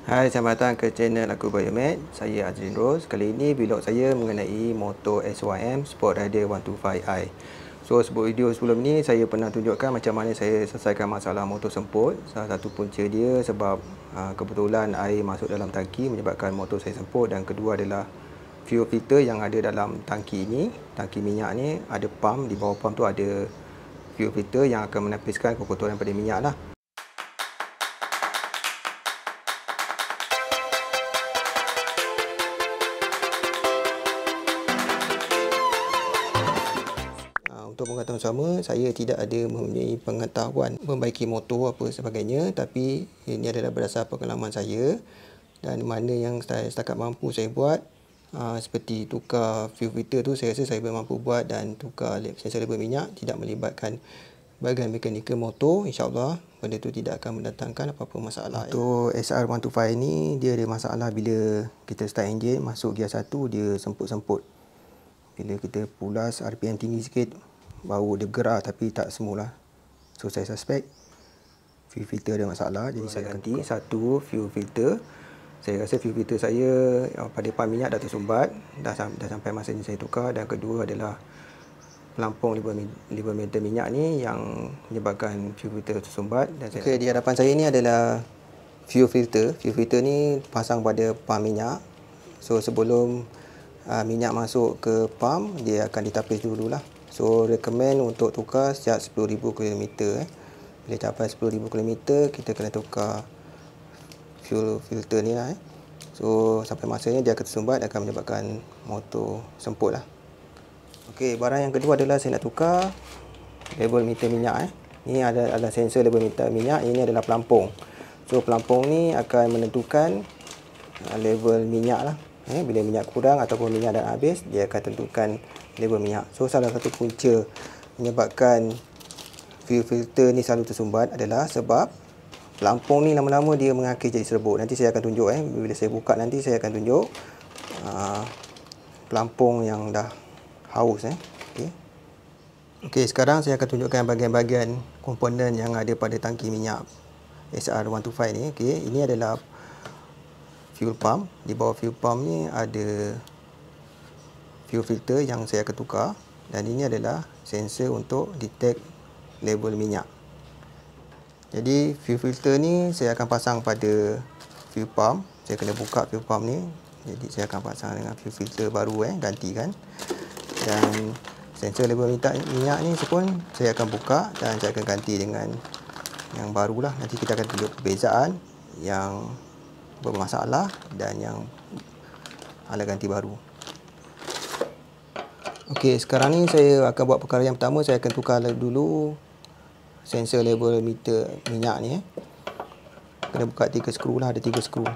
Hai, selamat datang ke channel aku Biomed. Saya Azrin Rose. Kali ini vlog saya mengenai motor SYM Sport Rider 125i. So, video sebelum ni saya pernah tunjukkan macam mana saya selesaikan masalah motor semput. Salah satu punca dia sebab kebetulan air masuk dalam tangki menyebabkan motor saya semput, dan kedua adalah fuel filter yang ada dalam tangki ni, tangki minyak ni ada pump, di bawah pump tu ada fuel filter yang akan menapiskan kotoran pada minyak lah. Untuk pengetahuan sama, saya tidak ada mempunyai pengetahuan membaiki motor apa sebagainya, tapi ini adalah berdasar pengalaman saya dan mana yang saya setakat mampu saya buat. Seperti tukar fuel filter tu saya rasa saya mampu buat, dan tukar sensor level minyak tidak melibatkan bahagian mekanikal motor. InsyaAllah benda tu tidak akan mendatangkan apa-apa masalah. Untuk SR125 ni dia ada masalah bila kita start enjin masuk gear 1, dia semput-semput. Bila kita pulas RPM tinggi sikit baru dia bergerak, tapi tak semula. So saya suspect fuel filter ada masalah, jadi saya ganti satu fuel filter. Saya rasa fuel filter saya pada pump minyak dah tersumbat, dah sampai masanya saya tukar. Dan kedua adalah pelampung level meter minyak ni yang menyebabkan fuel filter tersumbat. Dan okey, di hadapan saya ni adalah fuel filter. Fuel filter ni pasang pada pump minyak. So sebelum minyak masuk ke pump, dia akan ditapis dululah. So recommend untuk tukar setiap 10,000 km. Bila capai 10,000 km, kita kena tukar fuel filter ni lah. So sampai masanya dia akan tersumbat, akan menyebabkan motor semput lah. Okey, barang yang kedua adalah saya nak tukar level meter minyak. Ini adalah sensor level meter minyak, ini adalah pelampung. So pelampung ni akan menentukan level minyak lah. Bila minyak kurang ataupun minyak dah habis, dia akan tentukan level minyak. So salah satu punca menyebabkan fuel filter ni selalu tersumbat adalah sebab pelampung ni lama-lama dia mengakis jadi serbuk. Nanti saya akan tunjuk bila saya buka nanti saya akan tunjuk pelampung yang dah haus. Okey, sekarang saya akan tunjukkan bahagian-bahagian komponen yang ada pada tangki minyak SR125 ni. Okey, ini adalah fuel pump. Di bawah fuel pump ni ada fuel filter yang saya akan tukar, dan ini adalah sensor untuk detect level minyak. Jadi fuel filter ni saya akan pasang pada fuel pump. Saya kena buka fuel pump ni, jadi saya akan pasang dengan fuel filter baru gantikan. Dan sensor level minyak ni pun saya akan buka dan saya akan ganti dengan yang barulah. Nanti kita akan tunjuk perbezaan yang bermasalah dan yang ala ganti baru. Okey, sekarang ni saya akan buat perkara yang pertama. Saya akan tukar dulu sensor level meter minyak ni. Kena buka 3 skru lah, ada 3 skru.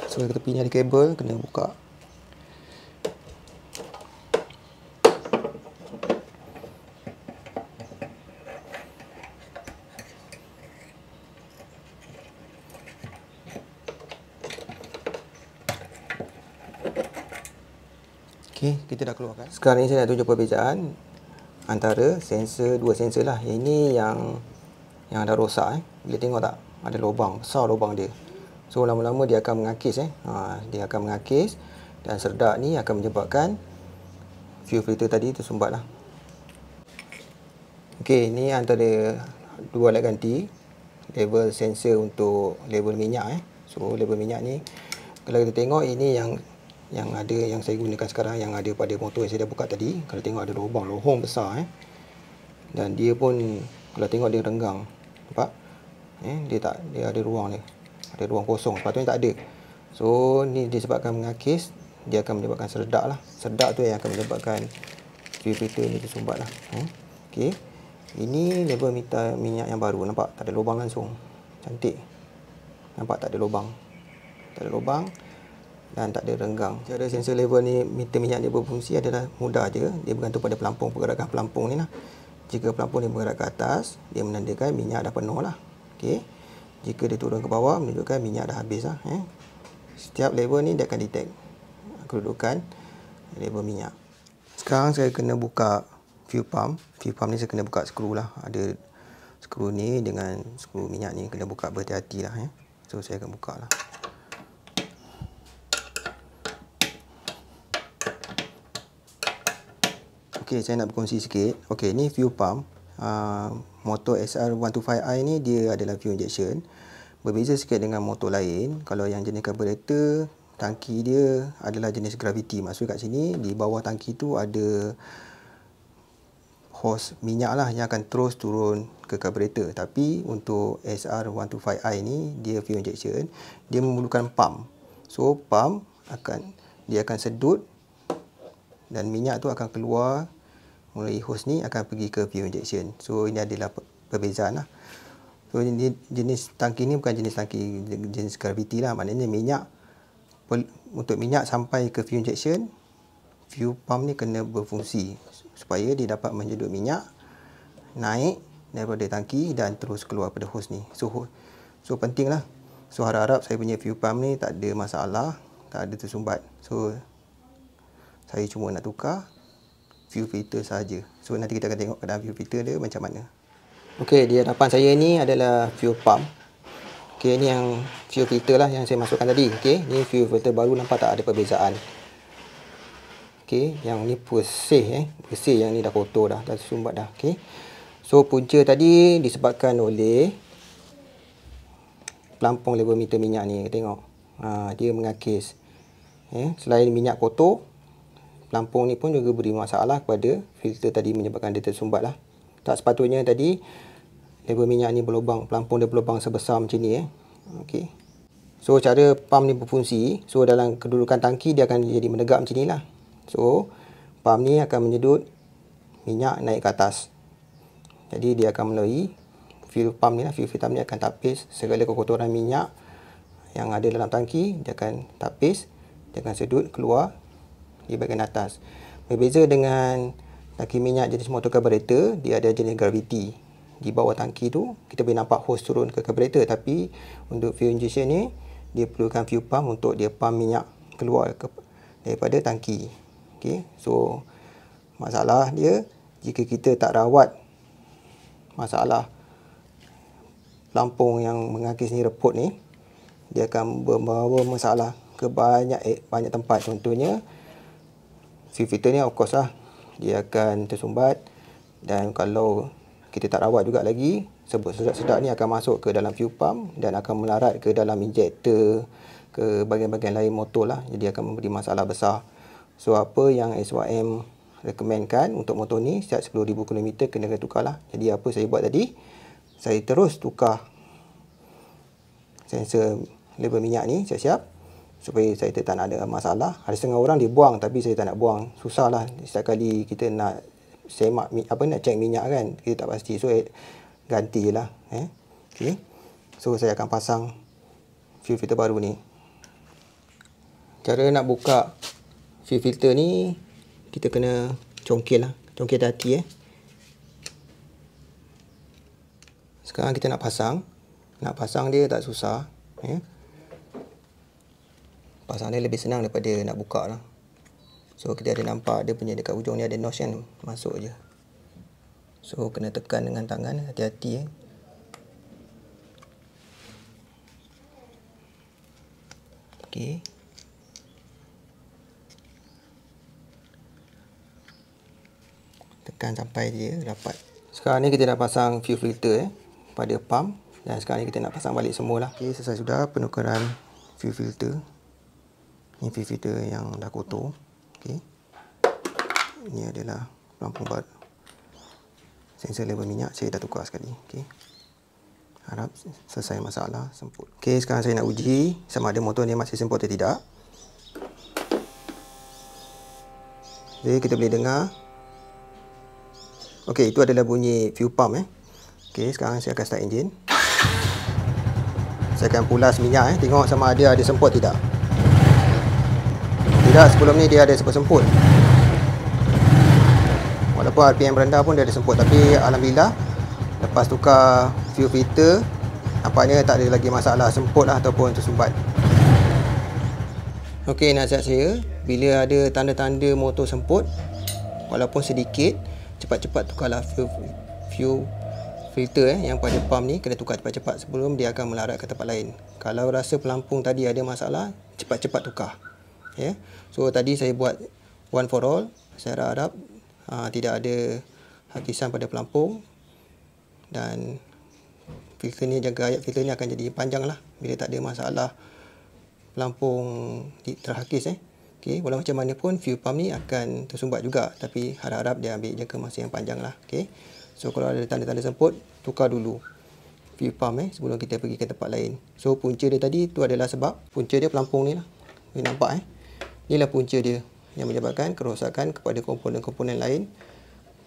So kat tepi ni ada kabel, kena buka. Okey, kita dah keluarkan. Sekarang ni saya nak tunjuk perbezaan antara dua sensor lah. Ini yang dah rosak. Bila tengok tak, ada lubang, besar lubang dia. So lama-lama dia akan mengakis. Dia akan mengakis, dan serdak ni akan menyebabkan fuel filter tadi tersumbat lah. Okey, ni antara dua alat ganti level sensor untuk level minyak. So level minyak ni kalau kita tengok, ini yang saya gunakan sekarang, yang ada pada motor yang saya dah buka tadi. Kalau tengok ada lohong besar dan dia pun kalau tengok dia renggang, nampak? Dia ada ruang ni, ada ruang kosong, sepatutnya tak ada. So ni disebabkan mengakis, dia akan menyebabkan serdak lah. Serdak tu yang akan menyebabkan fuel filter ni tersumbat lah. Okey, ini level meter minyak yang baru, nampak tak ada lubang langsung, cantik. Nampak tak ada lubang, dan tak ada renggang. Cara sensor level ni meter minyak dia berfungsi adalah mudah je. Dia bergantung pada pelampung, pergerakan pelampung ni lah. Jika pelampung ni bergerak ke atas, dia menandakan minyak dah penuh lah. Okey, jika dia turun ke bawah, menunjukkan minyak dah habis lah. Setiap level ni dia akan detect kedudukan level minyak. Sekarang saya kena buka fuel pump. Fuel pump ni saya kena buka skru lah. Ada skru ni dengan skru minyak ni kena buka berhati-hati lah. So saya akan buka lah. Okey, saya nak berkongsi sikit. Okey, ni fuel pump. Motor SR125i ni dia adalah fuel injection. Berbeza sikit dengan motor lain. Kalau yang jenis carburetor, tangki dia adalah jenis gravity. Maksud kat sini, di bawah tangki tu ada hose minyak lah yang akan terus turun ke carburetor. Tapi untuk SR125i ni, dia fuel injection, dia memerlukan pump. So, pump dia akan sedut dan minyak tu akan keluar melalui hose ni akan pergi ke fuel injection. So, ini adalah perbezaan lah. So, jenis tangki ni bukan jenis tangki jenis gravity lah. Maknanya untuk minyak sampai ke fuel injection, fuel pump ni kena berfungsi supaya dia dapat menyedut minyak naik daripada tangki dan terus keluar pada hose ni. So penting lah. So harap-harap saya punya fuel pump ni tak ada masalah, tak ada tersumbat. So saya cuma nak tukar fuel filter saja. So nanti kita akan tengok keadaan fuel filter dia macam mana. Okey, di hadapan saya ni adalah fuel pump. Okey, ni yang fuel filter lah yang saya masukkan tadi. Okey, ni fuel filter baru, nampak tak ada perbezaan. Okey, yang ni bersih bersih, yang ni dah kotor dah tersumbat dah. Okey. So punca tadi disebabkan oleh pelampung level meter minyak ni. Tengok. Dia mengakis. Selain minyak kotor, pelampung ni pun juga beri masalah kepada filter tadi, menyebabkan dia tersumbat lah. Tak sepatutnya tadi level minyak ni berlubang, pelampung dia berlubang sebesar macam ni. Okey. So cara pump ni berfungsi, so dalam kedudukan tangki dia akan jadi menegak macam ni lah. So pump ni akan menyedut minyak naik ke atas. Jadi dia akan melalui fuel pump ni lah, fuel pump ni akan tapis segala kekotoran minyak yang ada dalam tangki, dia akan tapis, dia akan sedut keluar di bahagian atas. Berbeza dengan tangki minyak jenis motor carburetor, dia ada jenis gravity. Di bawah tangki tu kita boleh nampak hose turun ke carburetor, tapi untuk fuel injection ni dia perlukan fuel pump untuk dia pump minyak keluar daripada tangki. Okey, so masalah dia jika kita tak rawat masalah pelampung yang mengakis ni, reput ni, dia akan membawa masalah ke banyak tempat. Contohnya fuel filter ni of course lah dia akan tersumbat, dan kalau kita tak rawat juga lagi, sedat-sedat ni akan masuk ke dalam fuel pump dan akan melarat ke dalam injektor, ke bahagian-bahagian lain motor lah. Jadi akan memberi masalah besar. So apa yang SYM recommendkan untuk motor ni, setiap 10,000 km kena tukar lah. Jadi apa saya buat tadi, saya terus tukar sensor level minyak ni siap-siap, supaya saya tak nak ada masalah. Ada setengah orang dia buang, tapi saya tak nak buang. Susah lah setiap kali kita nak semak, nak cek minyak kan, kita tak pasti. So ganti je lah. Okay. So saya akan pasang fuel filter baru ni. Cara nak buka fuel filter ni, kita kena congkil lah, congkil hati. Sekarang kita nak pasang dia tak susah. Pasang dia lebih senang daripada nak buka lah. So kita ada nampak dia punya dekat ujung ni ada notch kan, masuk je. So kena tekan dengan tangan, hati-hati. Okey. Tekan sampai dia rapat. Sekarang ni kita dah pasang fuel filter pada pump, dan sekarang ni kita nak pasang balik semualah. Okey, selesai sudah penukaran fuel filter. Ini fuel filter yang dah kotor. Okey. Ini adalah pelampung baru. Sensor level minyak saya dah tukar sekali. Okey. Harap selesai masalah, semput. Okey, sekarang saya nak uji sama ada motor ni masih semput atau tidak. Jadi kita boleh dengar. Okey, itu adalah bunyi fuel pump. Okey, sekarang saya akan start enjin. Saya akan pulas minyak. Tengok sama ada semput tidak. Tidak, sebelum ni dia ada semput-semput. Walaupun RPM rendah pun dia ada semput. Tapi alhamdulillah, lepas tukar fuel filter, nampaknya tak ada lagi masalah semput lah ataupun tersumbat. Okey, nasihat saya, bila ada tanda-tanda motor semput, walaupun sedikit, cepat-cepat tukarlah fuel filter yang pada pump ni kena tukar cepat-cepat sebelum dia akan melarat ke tempat lain. Kalau rasa pelampung tadi ada masalah, cepat-cepat tukar. Ya. So tadi saya buat one for all. Saya harap tidak ada hakisan pada pelampung, dan filter ni, jaga ayat filter ni akan jadi panjang lah bila tak ada masalah pelampung terhakis. Okay, walau macam mana pun fuel pump ni akan tersumbat juga, tapi harap-harap dia ambil jangka masa yang panjang lah. Okay. So kalau ada tanda-tanda semput, tukar dulu fuel pump sebelum kita pergi ke tempat lain. So punca dia tadi tu adalah sebab punca dia pelampung ni lah. Boleh nampak inilah punca dia yang menyebabkan kerosakan kepada komponen-komponen lain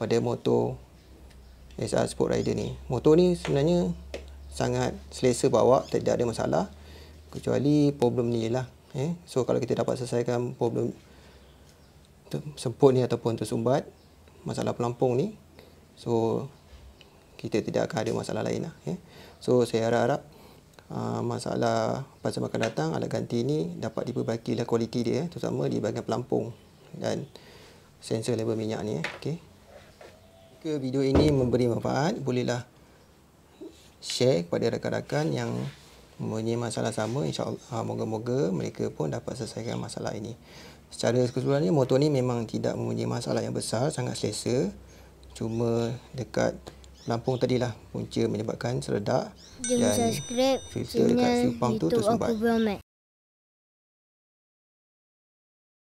pada motor SR Sport Rider ni. Motor ni sebenarnya sangat selesa bawa, tidak ada masalah, kecuali problem ni lah. So kalau kita dapat selesaikan problem semput ni ataupun tersumbat masalah pelampung ni, so kita tidak akan ada masalah lain lah. So saya harap masalah masa akan datang alat ganti ni dapat diperbaiki lah kualiti dia, terutama di bahagian pelampung dan sensor level minyak ni. Okay. Jika video ini memberi manfaat, bolehlah share kepada rakan-rakan yang mempunyai masalah sama. InsyaAllah moga-moga mereka pun dapat selesaikan masalah ini. Secara keseluruhannya motor ni memang tidak mempunyai masalah yang besar, sangat selesa. Cuma dekat pelampung tadilah punca menyebabkan seledak dan filter dekat fuel pump tu tersumbat.